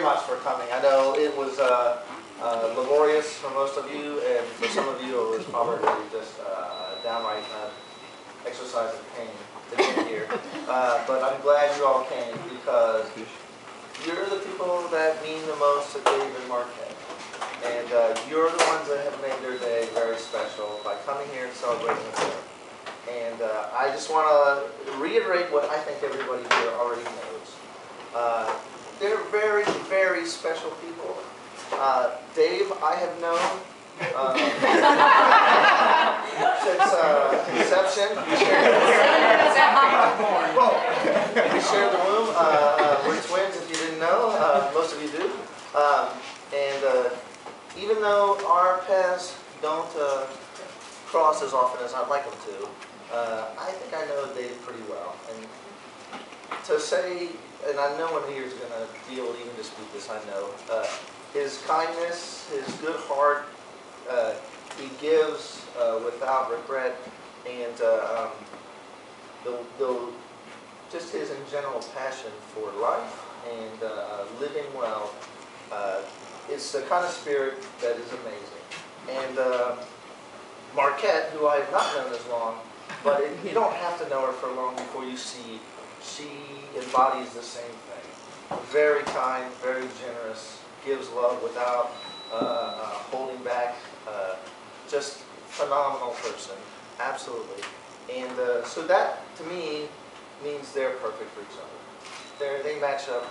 much for coming. I know it was laborious for most of you, and for some of you it was probably just downright exercise of pain to get here. But I'm glad you all came because you're the people that mean the most to Dave and Marquette. And you're the ones that have made their day very special by coming here and celebrating with them. And I just want to reiterate what I think everybody here already knows. They're very, very special people. Dave, I have known since inception. We share the womb. We're twins, if you didn't know. Most of you do. And even though our paths don't cross as often as I'd like them to, I think I know Dave pretty well. And to say, and I know one here is going to be able to even dispute this, I know, his kindness, his good heart, he gives without regret, and just his in general passion for life and living well. It's the kind of spirit that is amazing. And Marquette, who I have not known as long, but you don't have to know her for long before you see she embodies the same thing. Very kind, very generous, gives love without holding back. Just phenomenal person, absolutely. And so that, to me, means they're perfect for each other. They match up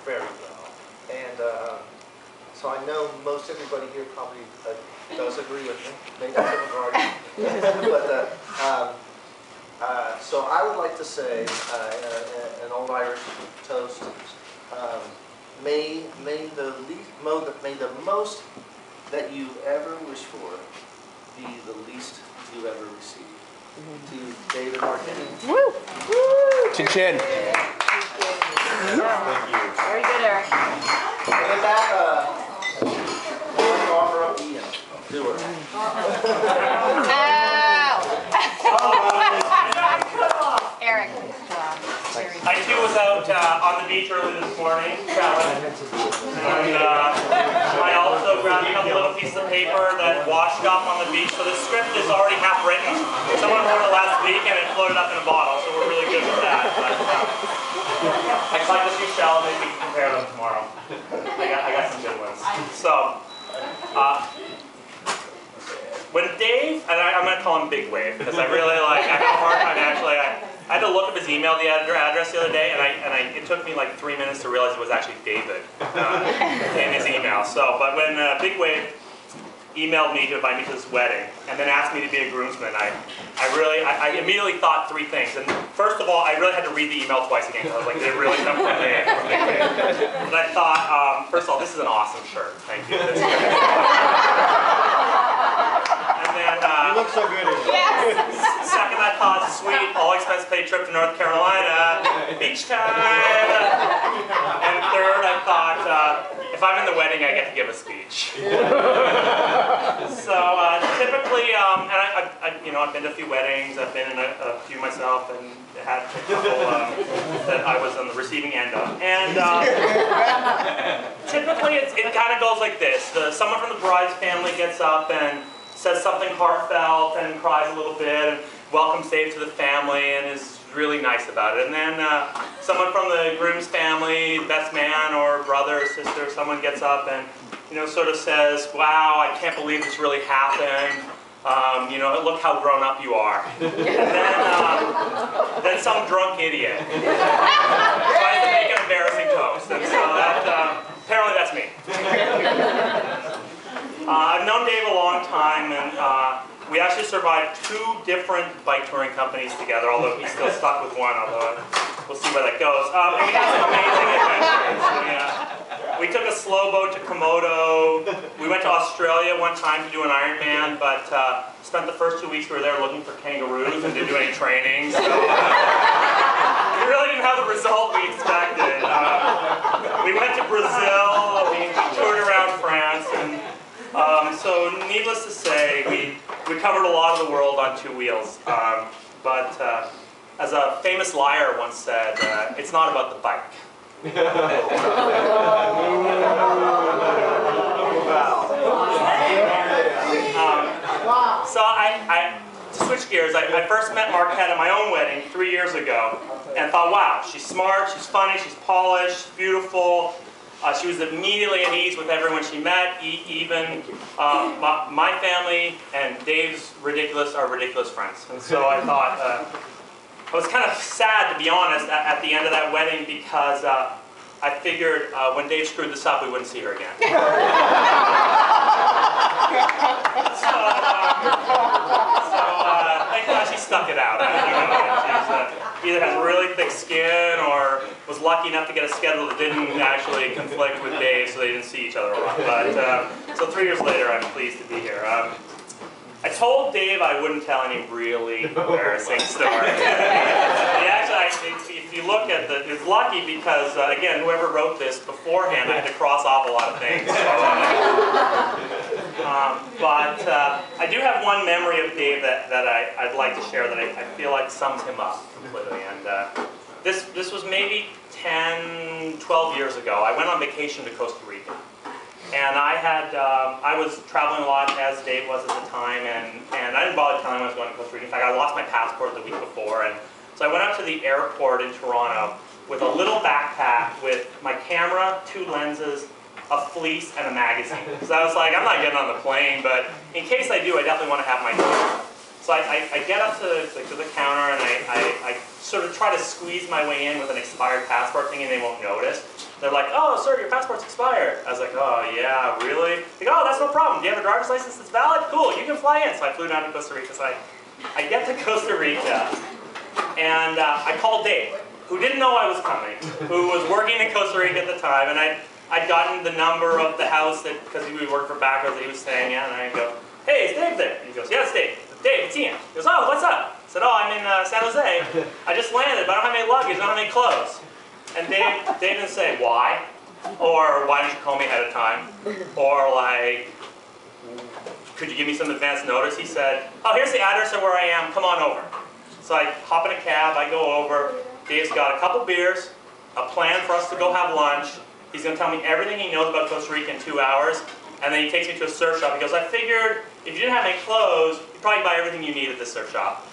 very well. And so I know most everybody here probably does agree with me. Maybe not the majority. But, so I would like to say, an old Irish toast, may the most that you ever wish for be the least you ever receive. To David Marquette. Woo! Woo! Chin chin. Thank you. Very good, Eric. And with that, offer up Ian. Do it. Eric. I too was out on the beach early this morning, traveling, and I also grabbed a couple little pieces of paper that washed up on the beach. So the script is already half written. Someone wrote it last week and it floated up in a bottle, so we're really good with that. But, I collected a few shells, maybe we can compare them tomorrow. I got some good ones. So, when Dave, and I'm going to call him Big Wave, because I really I have a hard time actually. I had to look up his email address the other day, and it took me like 3 minutes to realize it was actually David in his email. So, but when Big Wave emailed me to invite me to his wedding, and then asked me to be a groomsman, I immediately thought three things. And first of all, I really had to read the email twice again, because I was like, did it really come from Big Wave? But I thought, first of all, this is an awesome shirt. Thank you. You look so good in it. Yes. Second, I thought, sweet, all expense paid trip to North Carolina, beach time. And third, I thought, if I'm in the wedding, I get to give a speech. So typically, and I've been to a few weddings. I've been in a few myself, and had a couple that I was on the receiving end of. And typically, it kind of goes like this: someone from the bride's family gets up and says something heartfelt and cries a little bit and welcomes Dave to the family and is really nice about it. And then someone from the groom's family, best man or brother or sister, someone gets up and sort of says, "Wow, I can't believe this really happened. Look how grown up you are." And then some drunk idiot tries to make an embarrassing toast. And so that apparently that's me. I've known Dave a long time, and we actually survived 2 different bike touring companies together, although he's still stuck with one, although we'll see where that goes. And we had some amazing adventures. We took a slow boat to Komodo. We went to Australia one time to do an Ironman, but spent the first 2 weeks we were there looking for kangaroos and didn't do any training. So we really didn't have the result we expected. We went to Brazil, we toured around France, and so needless to say, we covered a lot of the world on 2 wheels. But as a famous liar once said, it's not about the bike. switch gears. I first met Marquette at my own wedding 3 years ago and thought, wow, she's smart, she's funny, she's polished, beautiful. She was immediately at ease with everyone she met, even my family and Dave's are ridiculous friends. And so I thought, I was kind of sad, to be honest, at the end of that wedding because I figured when Dave screwed this up, we wouldn't see her again. Thank God she stuck it out. She either has really thick skin or was lucky enough to get a schedule that didn't actually conflict with Dave, so they didn't see each other a lot. But so 3 years later, I'm pleased to be here. I told Dave I wouldn't tell any really embarrassing stories. If you look at it's lucky because, again, whoever wrote this beforehand, I had to cross off a lot of things. But I do have one memory of Dave that I'd like to share that I feel like sums him up completely. And this was maybe 10, 12 years ago. I went on vacation to Costa Rica. And I was traveling a lot, as Dave was at the time, and I didn't bother telling him I was going to Costa Rica. In fact, I lost my passport the week before, and so I went up to the airport in Toronto with a little backpack with my camera, 2 lenses, a fleece, and a magazine. So I was like, I'm not getting on the plane, but in case I do, I definitely want to have my camera. So I get up to the counter, and I sort of try to squeeze my way in with an expired passport, thinking they won't notice. They're like, oh, sir, your passport's expired. I was like, oh, yeah, really? They go, oh, that's no problem. Do you have a driver's license that's valid? Cool, you can fly in. So I flew down to Costa Rica. So I get to Costa Rica, and I called Dave, who didn't know I was coming, who was working in Costa Rica at the time, and I'd gotten the number of the house because he worked for Backroads that he was staying in, and I go, hey, is Dave there? And he goes, yeah, it's Dave. Dave, it's Ian. He goes, oh, what's up? I said, oh, I'm in San Jose. I just landed, but I don't have any luggage, I don't have any clothes. And Dave didn't say why, or why didn't you call me ahead of time, or like, could you give me some advance notice? He said, oh, here's the address of where I am, come on over. So I hop in a cab, I go over, Dave's got a couple beers, a plan for us to go have lunch. He's going to tell me everything he knows about Costa Rica in 2 hours, and then he takes me to a surf shop. He goes, I figured if you didn't have any clothes, you'd probably buy everything you need at this surf shop.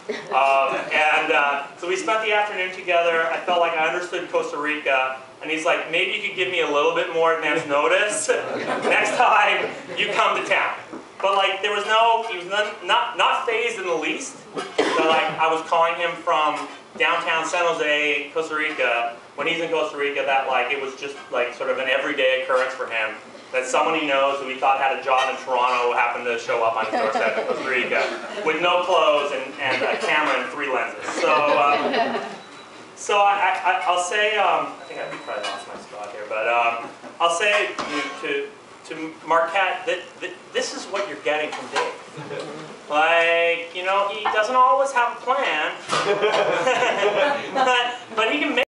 So we spent the afternoon together. I felt like I understood Costa Rica. And he's like, maybe you could give me a little bit more advance notice next time you come to town. But like, there was he was not fazed in the least. So like, I was calling him from downtown San Jose, Costa Rica. When he's in Costa Rica, that like, it was just like sort of an everyday occurrence for him. That someone he knows who he thought had a job in Toronto happened to show up on his doorstep in Costa Rica with no clothes and a camera and 3 lenses. So I'll say, I think I probably lost my spot here, but I'll say to Marquette that this is what you're getting from Dave. Like, you know, he doesn't always have a plan, but he can make